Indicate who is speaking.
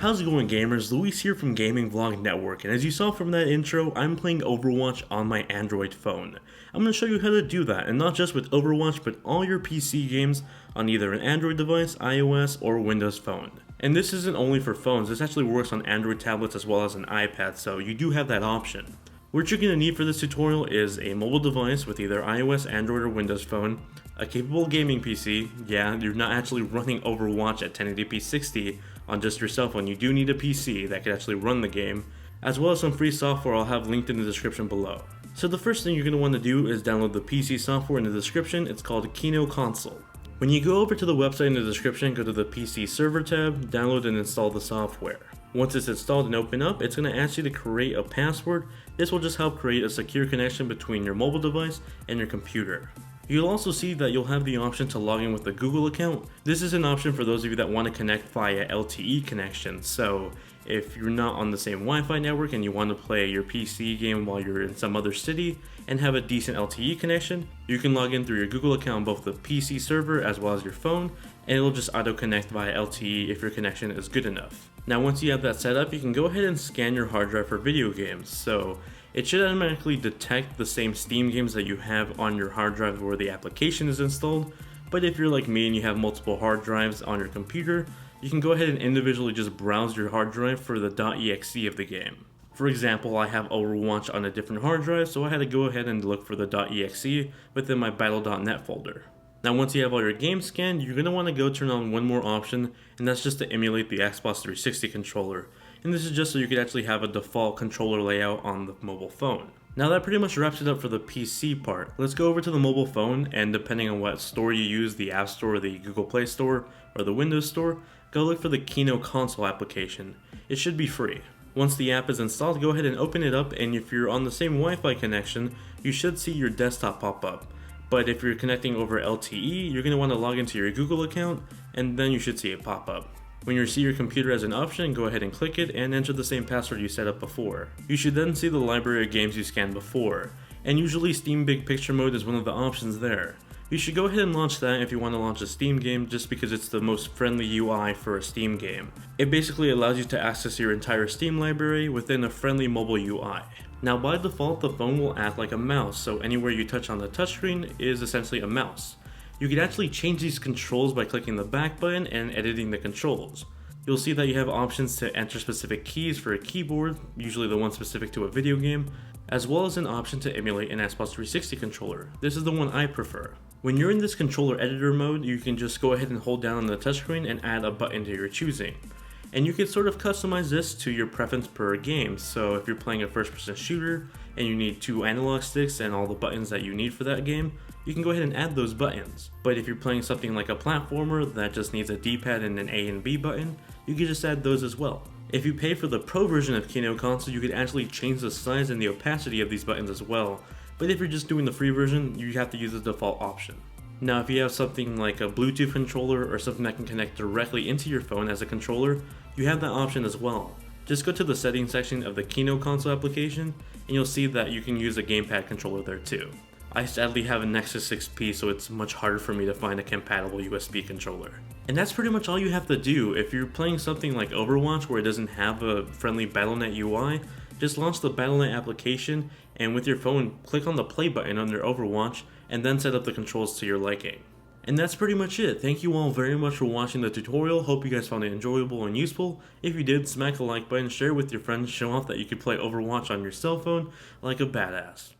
Speaker 1: How's it going, gamers? Luis here from Gaming Vlog Network, and as you saw from that intro, I'm playing Overwatch on my Android phone. I'm going to show you how to do that, and not just with Overwatch, but all your PC games on either an Android device, iOS, or Windows phone. And this isn't only for phones, this actually works on Android tablets as well as an iPad, so you do have that option. What you're going to need for this tutorial is a mobile device with either iOS, Android, or Windows phone, a capable gaming PC. Yeah, you're not actually running Overwatch at 1080p 60 on just your cell phone. You do need a PC that can actually run the game, as well as some free software I'll have linked in the description below. So the first thing you're going to want to do is download the PC software in the description. It's called Kino Console. When you go over to the website in the description, go to the PC server tab, download and install the software. Once it's installed and open up, it's going to ask you to create a password. This will just help create a secure connection between your mobile device and your computer. You'll also see that you'll have the option to log in with a Google account. This is an option for those of you that want to connect via LTE connection. So if you're not on the same Wi-Fi network and you want to play your PC game while you're in some other city and have a decent LTE connection, you can log in through your Google account on both the PC server as well as your phone, and it'll just auto connect via LTE if your connection is good enough. Now once you have that set up, you can go ahead and scan your hard drive for video games. So it should automatically detect the same Steam games that you have on your hard drive where the application is installed, but if you're like me and you have multiple hard drives on your computer, you can go ahead and individually just browse your hard drive for the .exe of the game. For example, I have Overwatch on a different hard drive, so I had to go ahead and look for the .exe within my Battle.net folder. Now once you have all your games scanned, you're going to want to go turn on one more option, and that's just to emulate the Xbox 360 controller. And this is just so you could actually have a default controller layout on the mobile phone. Now that pretty much wraps it up for the PC part. Let's go over to the mobile phone, and depending on what store you use, the App Store, the Google Play Store, or the Windows Store, go look for the Kino Console application. It should be free. Once the app is installed, go ahead and open it up, and if you're on the same Wi-Fi connection, you should see your desktop pop up. But if you're connecting over LTE, you're going to want to log into your Google account, and then you should see it pop up. When you see your computer as an option, go ahead and click it and enter the same password you set up before. You should then see the library of games you scanned before, and usually Steam Big Picture Mode is one of the options there. You should go ahead and launch that if you want to launch a Steam game, just because it's the most friendly UI for a Steam game. It basically allows you to access your entire Steam library within a friendly mobile UI. Now by default, the phone will act like a mouse, so anywhere you touch on the touchscreen is essentially a mouse. You can actually change these controls by clicking the back button and editing the controls. You'll see that you have options to enter specific keys for a keyboard, usually the one specific to a video game, as well as an option to emulate an Xbox 360 controller. This is the one I prefer. When you're in this controller editor mode, you can just go ahead and hold down on the touchscreen and add a button to your choosing. And you can sort of customize this to your preference per game. So if you're playing a first-person shooter and you need 2 analog sticks and all the buttons that you need for that game, you can go ahead and add those buttons. But if you're playing something like a platformer that just needs a D-pad and an A and B button, you can just add those as well. If you pay for the Pro version of Kino Console, you can actually change the size and the opacity of these buttons as well. But if you're just doing the free version, you have to use the default option. Now if you have something like a Bluetooth controller or something that can connect directly into your phone as a controller, you have that option as well. Just go to the settings section of the Kino Console application and you'll see that you can use a gamepad controller there too. I sadly have a Nexus 6P, so it's much harder for me to find a compatible USB controller. And that's pretty much all you have to do. If you're playing something like Overwatch where it doesn't have a friendly Battlenet UI, just launch the Battlenet application and with your phone, click on the play button under Overwatch and then set up the controls to your liking. And that's pretty much it. Thank you all very much for watching the tutorial. Hope you guys found it enjoyable and useful. If you did, smack the like button, share it with your friends, show off that you can play Overwatch on your cell phone like a badass.